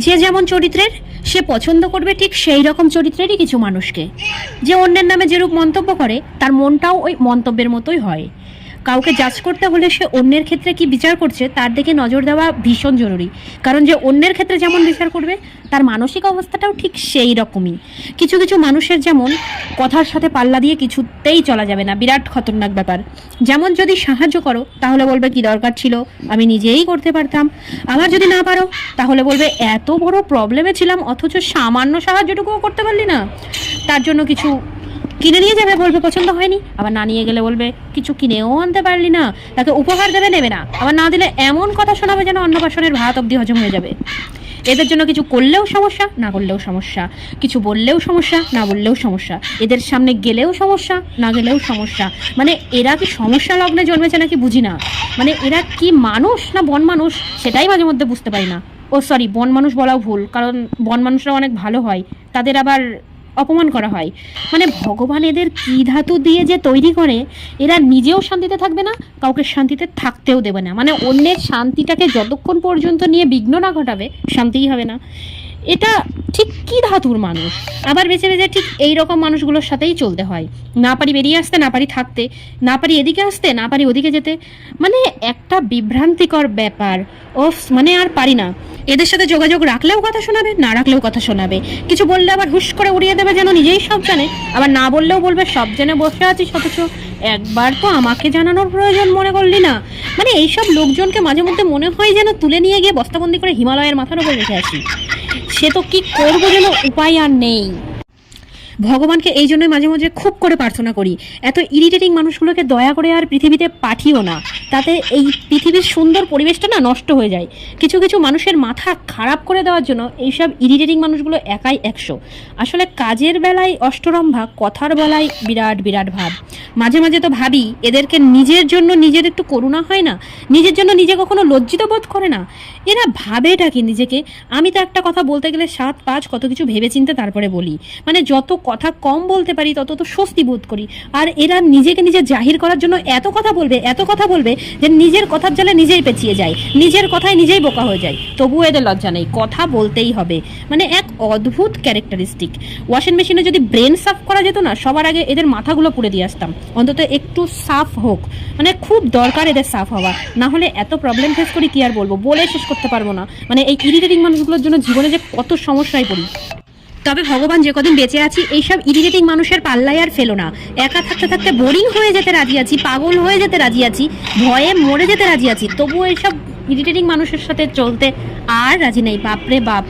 যে যেমন চরিত্রের সে পছন্দ করবে ঠিক সেই রকম চরিত্রেরই কিছু মানুষকে। যে অন্যের নামে যেরূপ মন্তব্য করে তার মনটাও ওই মন্তব্যের মতোই হয়। কাউকে জাজ করতে হলে সে অন্যের ক্ষেত্রে কি বিচার করছে তার দিকে নজর দেওয়া ভীষণ জরুরি, কারণ যে অন্যের ক্ষেত্রে যেমন বিচার করবে তার মানসিক অবস্থাটাও ঠিক সেই রকমই। কিছু কিছু মানুষের যেমন কথার সাথে পাল্লা দিয়ে কিছুতেই চলা যাবে না, বিরাট খতরনাক ব্যাপার। যেমন যদি সাহায্য করো তাহলে বলবে কি দরকার ছিল, আমি নিজেই করতে পারতাম। আবার যদি না পারো তাহলে বলবে এত বড় প্রবলেমে ছিলাম অথচ সামান্য সাহায্যটুকুও করতে পারলি না। তার জন্য কিছু কিনে নিয়ে যাবে, বলবে পছন্দ হয়নি। আবার না নিয়ে গেলে বলবে কিছু কিনেও আনতে পারলি না। তাকে উপহার দেবে, নেবে না। আবার না দিলে এমন কথা শোনাবে যেন অন্নপ্রাশনের ভাত অবধি হজম হয়ে যাবে। এদের জন্য কিছু করলেও সমস্যা, না করলেও সমস্যা, কিছু বললেও সমস্যা, না বললেও সমস্যা, এদের সামনে গেলেও সমস্যা, না গেলেও সমস্যা। মানে এরা কি সমস্যা লগ্নে জন্মেছে নাকি বুঝি না। মানে এরা কি মানুষ না বন মানুষ সেটাই মাঝে মধ্যে বুঝতে পারি না। ও সরি, বন মানুষ বলাও ভুল, কারণ বন মানুষরা অনেক ভালো হয়, তাদের আবার অপমান করা হয়। মানে ভগবান এদের কী ধাতু দিয়ে যে তৈরি করে, এরা নিজেও শান্তিতে থাকবে না, কাউকে শান্তিতে থাকতেও দেবে না। মানে অন্যের শান্তিটাকে যতক্ষণ পর্যন্ত নিয়ে বিঘ্ন না ঘটাবে শান্তিই হবে না। এটা ঠিক কী ধাতুর মানুষ। আবার বেছে বেছে ঠিক এই রকম মানুষগুলোর সাথেই চলতে হয়। না পারি বেরিয়ে আসতে, না পারি থাকতে, না পারি এদিকে আসতে, না পারি ওদিকে যেতে। মানে একটা বিভ্রান্তিকর ব্যাপার। ওফ, মানে আর পারি না। এদের সাথে যোগাযোগ রাখলেও কথা শোনাবে, না রাখলেও কথা শোনাবে। কিছু বললে আবার হুশ করে উড়িয়ে দেবে যেন নিজেই সব জানে। আবার না বললেও বলবে সব জেনে বসে আছিস অথচ একবার তো আমাকে জানানোর প্রয়োজন মনে করলি না। মানে এইসব লোকজনকে মাঝে মধ্যে মনে হয় যেন তুলে নিয়ে গিয়ে বস্তাবন্দি করে হিমালয়ের মাথার উপর রেখে আসি। সে তো কি করবো যেন উপায় আর নেই। ভগবানকে এই জন্যই মাঝে মাঝে খুব করে প্রার্থনা করি, এত ইরিটেটিং মানুষগুলোকে দয়া করে আর পৃথিবীতে পাঠিও না। তাতে এই পৃথিবীর সুন্দর পরিবেশটা না নষ্ট হয়ে যায়। কিছু কিছু মানুষের মাথা খারাপ করে দেওয়ার জন্য এইসব ইরিটেটিং মানুষগুলো একাই 100। আসলে কাজের বেলায় অষ্টরম্ভা, কথার বেলায় বিরাট বিরাট ভাব। মাঝে মাঝে তো ভাবি এদেরকে নিজের জন্য নিজের একটু করুণা হয় না? নিজের জন্য নিজে কখনো লজ্জিত বোধ করে না? এরা ভাবেটা কি নিজেকে? আমি তো একটা কথা বলতে গেলে 7-5 কত কিছু ভেবেচিন্তে তারপরে বলি। মানে যত কথা কম বলতে পারি তত তো স্বস্তি বোধ করি। আর এরা নিজেকে নিজে জাহির করার জন্য এত কথা বলবে, এত কথা বলবে যে নিজের কথার জালে নিজেই পেঁচিয়ে যায়, নিজের কথায় নিজেই বোকা হয়ে যায়। তবুও এদের লজ্জা নেই, কথা বলতেই হবে। মানে এক অদ্ভুত ক্যারেক্টারিস্টিক। ওয়াশিং মেশিনে যদি ব্রেন সাফ করা যেত না, সবার আগে এদের মাথাগুলো পুড়ে দিয়ে আসতাম। অন্তত একটু সাফ হোক, মানে খুব দরকার এদের সাফ হওয়া। না হলে এত প্রবলেম ফেস করি কি আর বলবো, বলে শেষ করতে পারবো না। মানে এই ইরিটেটিং মানুষগুলোর জন্য জীবনে যে কত সমস্যায় পড়ি। তবে ভগবান যে কদিন বেঁচে আছি এইসব ইরিটেটিং মানুষের পাল্লায় আর ফেলো না। একা থাকতে থাকতে বোরিং হয়ে যেতে রাজি আছি, পাগল হয়ে যেতে রাজি আছি, ভয়ে মরে যেতে রাজি আছি, তবুও এইসব ইরিটেটিং মানুষের সাথে চলতে আর রাজি নেই। বাপরে বাপ।